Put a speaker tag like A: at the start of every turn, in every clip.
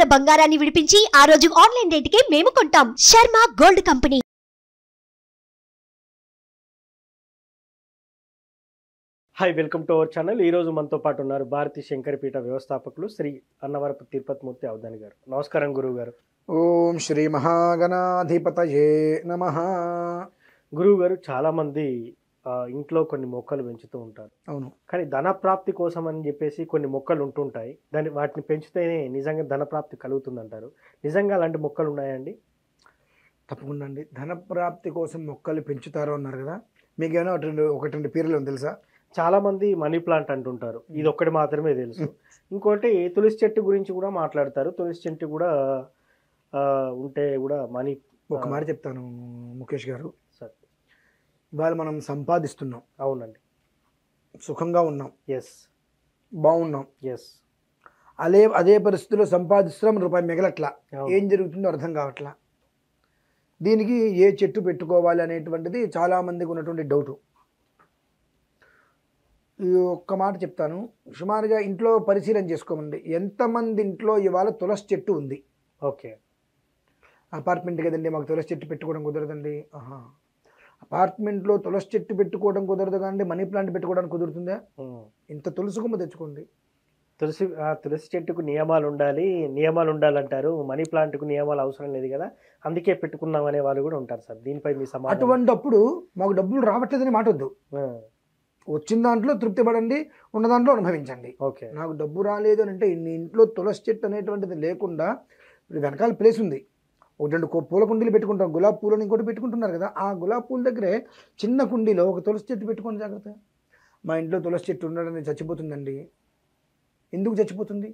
A: ఉన్న బంగారాన్ని విడిపించి ఆ రోజు ఆన్లైన్ రేటుకే మేము కొంటాం. Sharma gold company.
B: Hi, welcome to our channel. ఈరోజు మనతో పాటు ఉన్నారు భారతీ శంకరపీఠ వ్యవస్థాపకులు శ్రీ అన్నవరపు తిరుపతిమూర్తి అవధాని గారు. నమస్కారం గురువు గారు.
C: ఓం శ్రీ మహాగణాధిపతయే నమః.
B: గురువు గారు, చాలామంది ఇంట్లో కొన్ని మొక్కలు పెంచుతూ ఉంటారు.
C: అవును,
B: కానీ ధనప్రాప్తి కోసం అని చెప్పేసి కొన్ని మొక్కలు ఉంటుంటాయి. వాటిని పెంచితేనే నిజంగా ధనప్రాప్తి కలుగుతుందంటారు. నిజంగా అలాంటి మొక్కలు ఉన్నాయండి?
C: తప్పకుండా అండి. ధనప్రాప్తి కోసం మొక్కలు పెంచుతారు అన్నారు కదా, మీకేమైనా ఒకటి రెండు పేర్లు ఏమో తెలుసా?
B: చాలామంది మనీ ప్లాంట్ అంటుంటారు, ఇది ఒక్కటి మాత్రమే తెలుసు. ఇంకోటి తులసి చెట్టు గురించి కూడా మాట్లాడతారు. తులసి చెట్టు కూడా ఉంటే కూడా మనీ.
C: ఒక మాట చెప్తాను ముఖేష్ గారు,
B: సార్,
C: ఇవాళ మనం సంపాదిస్తున్నాం.
B: అవునండి.
C: సుఖంగా ఉన్నాం,
B: ఎస్,
C: బాగున్నాం.
B: ఎస్.
C: అదే పరిస్థితుల్లో సంపాదిస్తున్నాం, రూపాయి మిగలట్లా. ఏం జరుగుతుందో అర్థం కావట్లా. దీనికి ఏ చెట్టు పెట్టుకోవాలి అనేటువంటిది చాలామందికి ఉన్నటువంటి డౌటు. ఈ ఒక్క మాట చెప్తాను, సుమారుగా ఇంట్లో పరిశీలన చేసుకోమండి. ఎంతమంది ఇంట్లో ఇవాళ తులసి చెట్టు ఉంది?
B: ఓకే.
C: అపార్ట్మెంట్ కదండి, మాకు తులసి చెట్టు పెట్టుకోవడం కుదరదండి. అపార్ట్మెంట్లో తులసి చెట్టు పెట్టుకోవడం కుదరదు, కానీ మనీ ప్లాంట్ పెట్టుకోవడానికి కుదురుతుందా? ఇంత తులసి కొమ్మ తెచ్చుకోండి.
B: తులసి చెట్టుకు నియమాలు ఉండాలంటారు. మనీ ప్లాంట్కు నియమాలు అవసరం లేదు కదా, అందుకే పెట్టుకున్నాం అనే వాళ్ళు కూడా ఉంటారు సార్. దీనిపై మీ సమాధానం?
C: అటువంటి అప్పుడు మాకు డబ్బులు రావట్లేదని మాట వద్దు. వచ్చిన దాంట్లో తృప్తి పడండి, ఉన్న దాంట్లో అనుభవించండి.
B: ఓకే. నాకు
C: డబ్బు రాలేదు అని అంటే నీ ఇంట్లో తులసి చెట్టు అనేటువంటిది లేకుండా వెనకాల ప్లేస్ ఉంది, ఒక రెండు పూల కుండీలు పెట్టుకుంటాం, గులాబీ పూలను ఇంకోటి పెట్టుకుంటున్నారు కదా, ఆ గులాబీ పూల దగ్గరే చిన్న కుండీలో ఒక తులసి చెట్టు పెట్టుకోండి. జాగ్రత్త. మా ఇంట్లో తులసి చెట్టు ఉండడం చచ్చిపోతుందండి. ఎందుకు చచ్చిపోతుంది?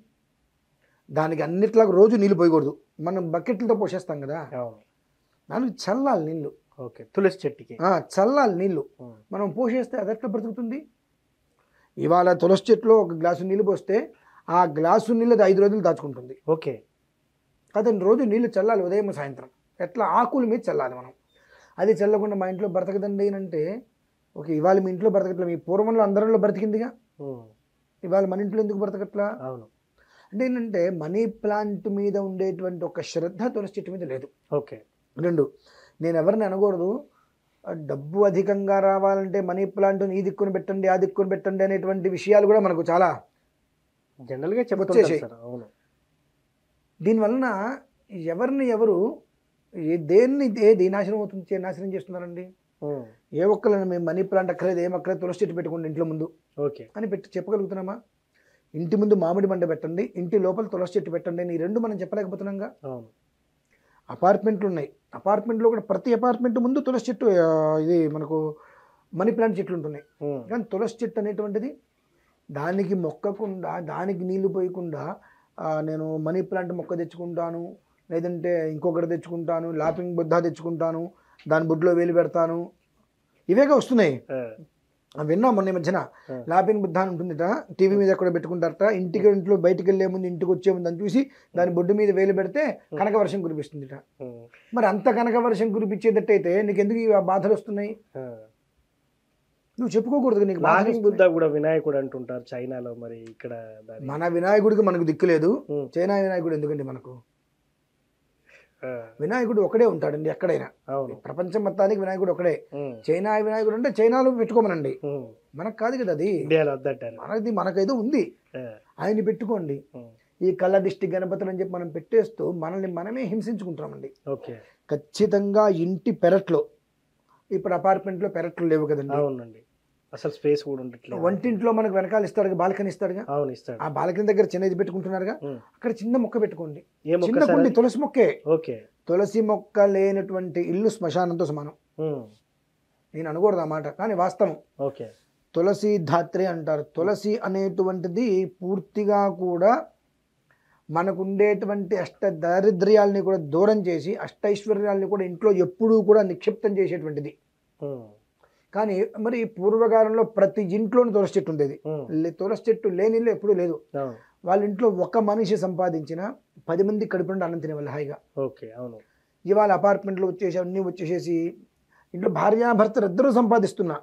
C: దానికి అన్నిట్లాగా రోజు నీళ్ళు పోయకూడదు. మనం బకెట్లతో పోసేస్తాం కదా, దానికి చల్లాలి నీళ్ళు.
B: ఓకే. తులసి చెట్టుకి
C: చల్లాలి నీళ్ళు. మనం పోసేస్తే అది ఎట్లా బ్రతుకుతుంది? ఇవాళ తులసి చెట్టులో ఒక గ్లాసు నీళ్ళు పోస్తే ఆ గ్లాసు నీళ్ళు 5 రోజులు దాచుకుంటుంది.
B: ఓకే.
C: అతని రోజు నీళ్ళు చల్లాలి, ఉదయం సాయంత్రం. ఎట్లా? ఆకుల మీద చల్లాలి మనం. అది చల్లకుండా మా ఇంట్లో బ్రతకదండి అంటే, ఓకే, ఇవాళ మీ ఇంట్లో బ్రతకట్లా, మీ పూర్వంలో అందరిలో బ్రతికిందిగా, ఇవాళ మన ఇంట్లో ఎందుకు బ్రతకట్లా?
B: అవును.
C: అంటే ఏంటంటే మనీ ప్లాంట్ మీద ఉండేటువంటి ఒక శ్రద్ధ తులసి చెట్టు మీద లేదు.
B: ఓకే.
C: రెండు, నేను ఎవరిని అనకూడదు, డబ్బు అధికంగా రావాలంటే మనీ ప్లాంట్ ఈ దిక్కుని పెట్టండి, ఆ దిక్కుని పెట్టండి అనేటువంటి విషయాలు కూడా మనకు చాలా
B: జనరల్గా
C: వచ్చేసాయి.
B: అవును.
C: దీనివలన ఎవరిని ఎవరు ఏది నాశనం అవుతుంది, నాశనం చేస్తున్నారండి. ఏ ఒక్కరైనా మేము మనీ ప్లాంట్ అక్కర్లేదు, ఏం అక్కర్లేదు, తులసి చెట్టు పెట్టుకోండి ఇంట్లో ముందు
B: ఓకే
C: అని చెప్పగలుగుతున్నామా? ఇంటి ముందు మామిడి మండ పెట్టండి, ఇంటి లోపల తులసి చెట్టు పెట్టండి అని ఈ రెండు మనం చెప్పలేకపోతున్నాంగా. అపార్ట్మెంట్లు ఉన్నాయి, అపార్ట్మెంట్లో కూడా ప్రతి అపార్ట్మెంట్ ముందు తులసి చెట్టు, ఇది మనకు మనీ ప్లాంట్ చెట్లు ఉంటున్నాయి. కానీ తులసి చెట్టు అనేటువంటిది దానికి మొక్కకుండా, దానికి నీళ్లు పోయకుండా నేను మనీ ప్లాంట్ మొక్క తెచ్చుకుంటాను, లేదంటే ఇంకొకటి తెచ్చుకుంటాను, లాపింగ్ బుద్ధ తెచ్చుకుంటాను, దాని బుడ్లో వేలు పెడతాను, ఇవేగా వస్తున్నాయి. విన్నాం మొన్న మధ్యన లాపిన్ బుద్ధ అని ఉంటుందిట, టీవీ మీద ఎక్కడ పెట్టుకుంటారట, ఇంట్లో బయటికి వెళ్ళే ముందు, ఇంటికి వచ్చే ముందు అని చూసి దాని బొడ్డు మీద వేలు పెడితే కనక వర్షం కురిపిస్తుందిట. మరి అంత కనక వర్షం కురిపించేటట్టయితే నీకు ఎందుకు ఈ బాధలు వస్తున్నాయి? నువ్వు చెప్పుకోకూడదు. నీకు
B: లాఫింగ్ బుద్ధ కూడా వినాయకుడు అంటుంటారు చైనాలో, మరి ఇక్కడ
C: మన వినాయకుడికి మనకు దిక్కు లేదు, చైనా వినాయకుడు ఎందుకండి మనకు? వినాయకుడు ఒకడే ఉంటాడండి ఎక్కడైనా, ప్రపంచం మొత్తానికి వినాయకుడు ఒకడే. చైనా వినాయకుడు అంటే చైనాలో పెట్టుకోమనండి, మనకు కాదు కదా అది, మనకైతే ఉంది, ఆయన్ని పెట్టుకోండి. ఈ కళ్ళ దిష్టి గణపతులు అని చెప్పి మనం పెట్టేస్తూ మనల్ని మనమే హింసించుకుంటున్నామండి. ఖచ్చితంగా ఇంటి పెరట్లో, ఇప్పుడు అపార్ట్మెంట్లో పెరట్లు లేవు కదండి,
B: అవునండి, అసలు స్పేస్ కూడా ఉండట్లేదు.
C: వంటింట్లో మనకు వెనకాల ఇస్తాడు, బాల్కనీ ఇస్తాడుగా, ఆ బాల్కనీ దగ్గర చిన్నది పెట్టుకుంటున్నారుగా, అక్కడ చిన్న మొక్క పెట్టుకోండి. చిన్న కుండి తులసి మొక్కే. తులసి మొక్క లేనటువంటి ఇల్లు శ్మశానంతో సమానం. నేను అనకూడదు ఆ మాట, కానీ వాస్తవం. తులసి ధాత్రి అంటారు. తులసి అనేటువంటిది పూర్తిగా కూడా మనకుండేటువంటి అష్ట దారిద్ర్యాలని కూడా దూరం చేసి, అష్టైశ్వర్యాలని కూడా ఇంట్లో ఎప్పుడూ కూడా నిక్షిప్తం చేసేటువంటిది. కానీ మరి పూర్వకాలంలో ప్రతి ఇంట్లోనూ తులసి చెట్టు ఉండేది. తులసి చెట్టు లేని ఇల్లు ఎప్పుడూ లేదు. వాళ్ళ ఇంట్లో ఒక మనిషి సంపాదించిన 10 మంది కడుపు నుండి అన్నం తినేవాళ్ళు హాయిగా. ఇవాళ అపార్ట్మెంట్లు వచ్చేసి అన్నీ వచ్చేసేసి ఇంట్లో భార్యాభర్తలు ఇద్దరూ సంపాదిస్తున్నా,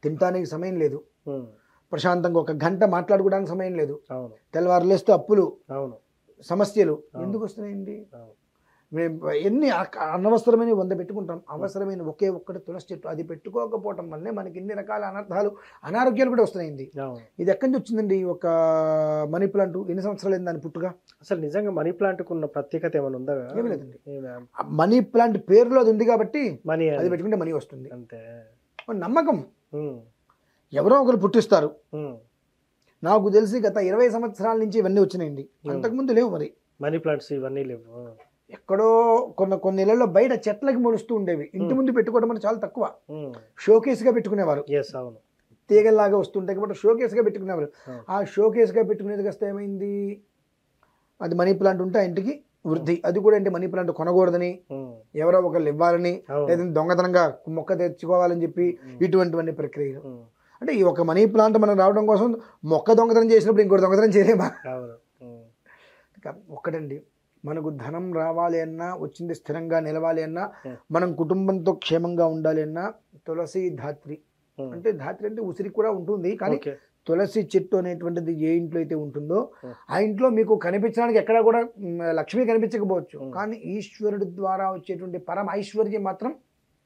C: తినటానికి సమయం లేదు, ప్రశాంతంగా ఒక గంట మాట్లాడుకోవడానికి సమయం లేదు, తెల్లవారు లేస్తే అప్పులు, సమస్యలు ఎందుకు వస్తున్నాయండి? మేము ఎన్ని అనవసరమైన 100 పెట్టుకుంటాం, అవసరమైన ఒకే ఒక్కటి తులసి చెట్టు, అది పెట్టుకోకపోవటం వల్లే మనకి ఇన్ని రకాల అనర్థాలు అనారోగ్యాలు కూడా వస్తున్నాయండి. ఇది ఎక్కడి నుంచి వచ్చిందండి? ఒక మనీ ప్లాంట్ ఎన్ని సంవత్సరాలు అయింది దాని పుట్టుగా? అసలు
B: నిజంగా మనీ ప్లాంట్కు ఉన్న ప్రత్యేకత ఏమైనా ఉందా?
C: ఏమి లేదండి. మనీ ప్లాంట్ పేరులో అది ఉంది కాబట్టి
B: మనీ,
C: అది పెట్టుకుంటే మనీ వస్తుంది
B: అంతే.
C: నమ్మకం. ఎవరో ఒకరు పుట్టిస్తారు. నాకు తెలిసి గత 20 సంవత్సరాల నుంచి ఇవన్నీ వచ్చినాయండి, అంతకుముందు లేవు. మరి
B: మనీ ప్లాంట్స్ ఇవన్నీ లేవు.
C: ఎక్కడో కొన్ని ఇళ్లలో బయట చెట్లకి మొలుస్తూ ఉండేవి, ఇంటి ముందు పెట్టుకోవడం అంటే చాలా తక్కువ. షోకేస్గా పెట్టుకునేవారు, తీగల్లాగా వస్తుంటాయి కాబట్టి షోకేస్గా పెట్టుకునేవారు. ఆ షోకేస్గా పెట్టుకునేది కాస్త ఏమైంది, అది మనీ ప్లాంట్ ఉంటే ఆ ఇంటికి వృద్ధి. అది కూడా అంటే మనీ ప్లాంట్ కొనకూడదని, ఎవరో ఒకళ్ళు ఇవ్వాలని, లేదంటే దొంగతనంగా మొక్క తెచ్చుకోవాలని చెప్పి ఇటువంటివన్నీ ప్రక్రియలు. అంటే ఈ ఒక మనీ ప్లాంట్ మనం రావడం కోసం మొక్క దొంగతనం చేసినప్పుడు ఇంకోటి దొంగతనం చేయలేమా? ఒక్కటండి, మనకు ధనం రావాలి అన్నా, వచ్చింది స్థిరంగా నిలవాలి అన్నా, మనం కుటుంబంతో క్షేమంగా ఉండాలి అన్నా తులసి ధాత్రి అంటే, ధాత్రి అంటే ఉసిరి కూడా ఉంటుంది, కానీ తులసి చెట్టు అనేటువంటిది ఏ ఇంట్లో అయితే ఉంటుందో ఆ ఇంట్లో మీకు కనిపించడానికి ఎక్కడా కూడా లక్ష్మి కనిపించకపోవచ్చు, కానీ ఈశ్వరుడి ద్వారా వచ్చేటువంటి పరమ ఐశ్వర్యం మాత్రం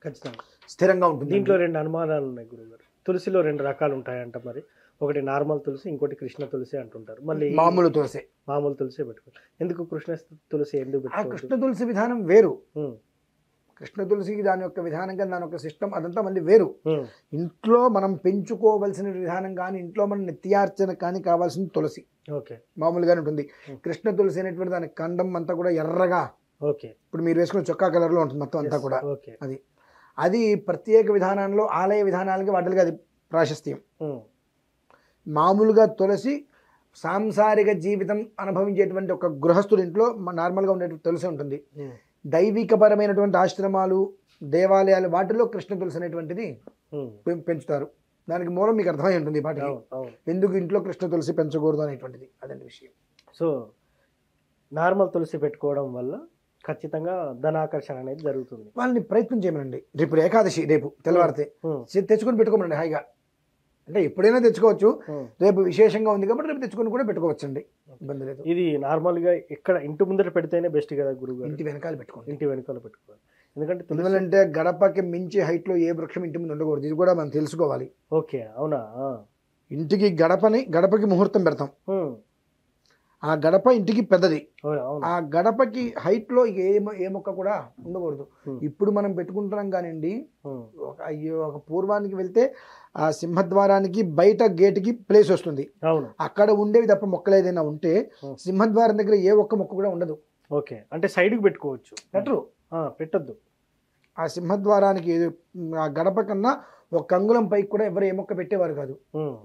C: ఖచ్చితంగా స్థిరంగా ఉంటుంది.
B: దీంట్లో 2 అనుమానాలు ఉన్నాయి గురుగారు. తులసిలో 2 రకాలు ఉంటాయంట. మరి ఒకటి నార్మల్ తులసి, ఇంకోటి కృష్ణ తులసి అంటుంటారు. మళ్ళీ
C: మామూలు
B: తులసి పెట్టుకోవాలి. ఎందుకు కృష్ణ తులసి ఎందుకు పెట్టుకోవాలి?
C: కృష్ణ తులసి విధానం వేరు. కృష్ణ తులసికి దాని యొక్క విధానంగా దాని యొక్క సిస్టమ్ అదంతా మళ్ళీ వేరు. ఇంట్లో మనం పెంచుకోవలసిన విధానం కానీ, ఇంట్లో మనం నిత్యార్చన కానీ కావాల్సిన తులసి మామూలుగానే ఉంటుంది. కృష్ణ తులసి అనేటువంటి దాని కండం అంతా కూడా ఎర్రగా, ఇప్పుడు మీరు వేసుకున్న చొక్కా కలర్ లో ఉంటుంది మొత్తం అంతా కూడా. అది ప్రత్యేక విధానంలో ఆలయ విధానాలకి వాటికి అది ప్రాశస్త్యం. మామూలుగా తులసి సాంసారిక జీవితం అనుభవించేటువంటి ఒక గృహస్థుడి ఇంట్లో నార్మల్గా ఉండేటువంటి తులసి ఉంటుంది. దైవికపరమైనటువంటి ఆశ్రమాలు, దేవాలయాలు వాటిలో కృష్ణ తులసి అనేటువంటిది పెంచుతారు. దానికి మూలం మీకు అర్థమై ఉంటుంది వాటికి, ఎందుకు ఇంట్లో కృష్ణ తులసి పెంచకూడదు అనేటువంటిది. అదండి విషయం.
B: సో నార్మల్ తులసి పెట్టుకోవడం వల్ల ఖచ్చితంగా ధనాకర్షణ అనేది జరుగుతుంది.
C: వాళ్ళని ప్రయత్నం చేయమనండి. రేపు ఏకాదశి, రేపు తెల్లవారితే తెచ్చుకొని పెట్టుకోమనండి హాయిగా. అంటే ఎప్పుడైనా తెచ్చుకోవచ్చు, రేపు విశేషంగా ఉంది కాబట్టి రేపు తెచ్చుకొని కూడా పెట్టుకోవచ్చు అండి, ఇబ్బంది లేదు.
B: ఇది నార్మల్గా ఇక్కడ ఇంటి ముందర పెడితేనే బెస్ట్ కదా గురువు?
C: ఇంటి వెనకాల పెట్టుకోండి.
B: ఇంటి వెనకాల పెట్టుకోవాలి. ఎందుకంటే
C: ఎందుకంటే గడపకి మించి హైట్ లో ఏ వృక్షం ఇంటి ముందు ఉండకూడదు, ఇది కూడా మనం తెలుసుకోవాలి.
B: ఓకే, అవునా?
C: ఇంటికి గడపకి ముహూర్తం పెడతాం, ఆ గడప ఇంటికి పెద్దది, ఆ గడపకి హైట్ లో ఏ మొక్క కూడా ఉండకూడదు. ఇప్పుడు మనం పెట్టుకుంటున్నాం కానివ్వండి, ఒక పూర్వానికి వెళ్తే ఆ సింహద్వారానికి బయట గేటుకి ప్లేస్ వస్తుంది, అక్కడ ఉండేవి తప్ప మొక్కలు ఏదైనా ఉంటే సింహద్వారం దగ్గర ఏ ఒక్క మొక్క కూడా ఉండదు.
B: ఓకే, అంటే సైడ్ కి పెట్టుకోవచ్చు, పెట్టద్దు.
C: ఆ సింహద్వారానికి ఆ గడప కన్నా ఒక అంగుళం పైకి కూడా ఎవరు ఏ మొక్క పెట్టేవారు కాదు,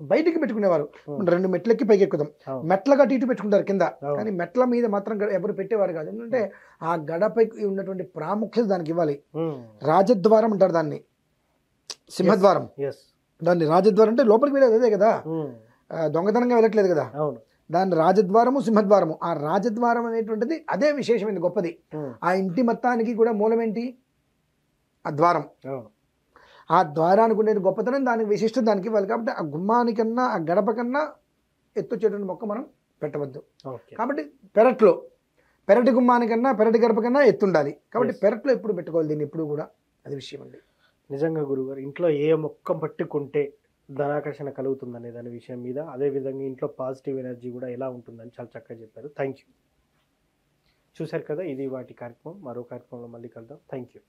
C: బయటికి పెట్టుకునేవారు. 2 మెట్లకి పైకి ఎక్కుదాం, మెట్ల గట్టి ఇటు పెట్టుకుంటారు కింద, కానీ మెట్ల మీద మాత్రం ఎవరు పెట్టేవారు కాదు. ఎందుకంటే ఆ గడపకి ఉన్నటువంటి ప్రాముఖ్యత దానికి ఇవ్వాలి. రాజద్వారం అంటారు దాన్ని, సింహద్వారం. దాన్ని రాజద్వారం అంటే లోపలికి వెళ్ళేది అదే కదా, దొంగతనంగా వెళ్ళట్లేదు కదా. దాని రాజద్వారము, సింహద్వారము. ఆ రాజద్వారం అనేటువంటిది అదే విశేషమైనది, గొప్పది. ఆ ఇంటి మొత్తానికి కూడా మూలం ఏంటి? ఆ ద్వారం. ఆ ద్వారానికి ఉండేది గొప్పతనం, దానికి విశిష్టత దానికి ఇవ్వాలి. కాబట్టి ఆ గుమ్మానికన్నా ఆ గడప కన్నా ఎత్తొచ్చేటువంటి మొక్క మనం పెట్టవద్దు. కాబట్టి పెరటి గుమ్మానికన్నా పెరటి గడప కన్నా ఎత్తుండాలి. కాబట్టి పెరట్లో ఎప్పుడు పెట్టుకోవాలి దీన్ని, ఎప్పుడు కూడా. అది విషయం అండి.
B: నిజంగా గురుగారు, ఇంట్లో ఏ మొక్క పట్టుకుంటే ధనాకర్షణ కలుగుతుందనే దాని విషయం మీద, అదేవిధంగా ఇంట్లో పాజిటివ్ ఎనర్జీ కూడా ఎలా ఉంటుందని చాలా చక్కగా చెప్పారు. Thank you. చూశారు కదా, ఇది వాటి కార్యక్రమం. మరో కార్యక్రమంలో మళ్ళీ కలుద్దాం. Thank you.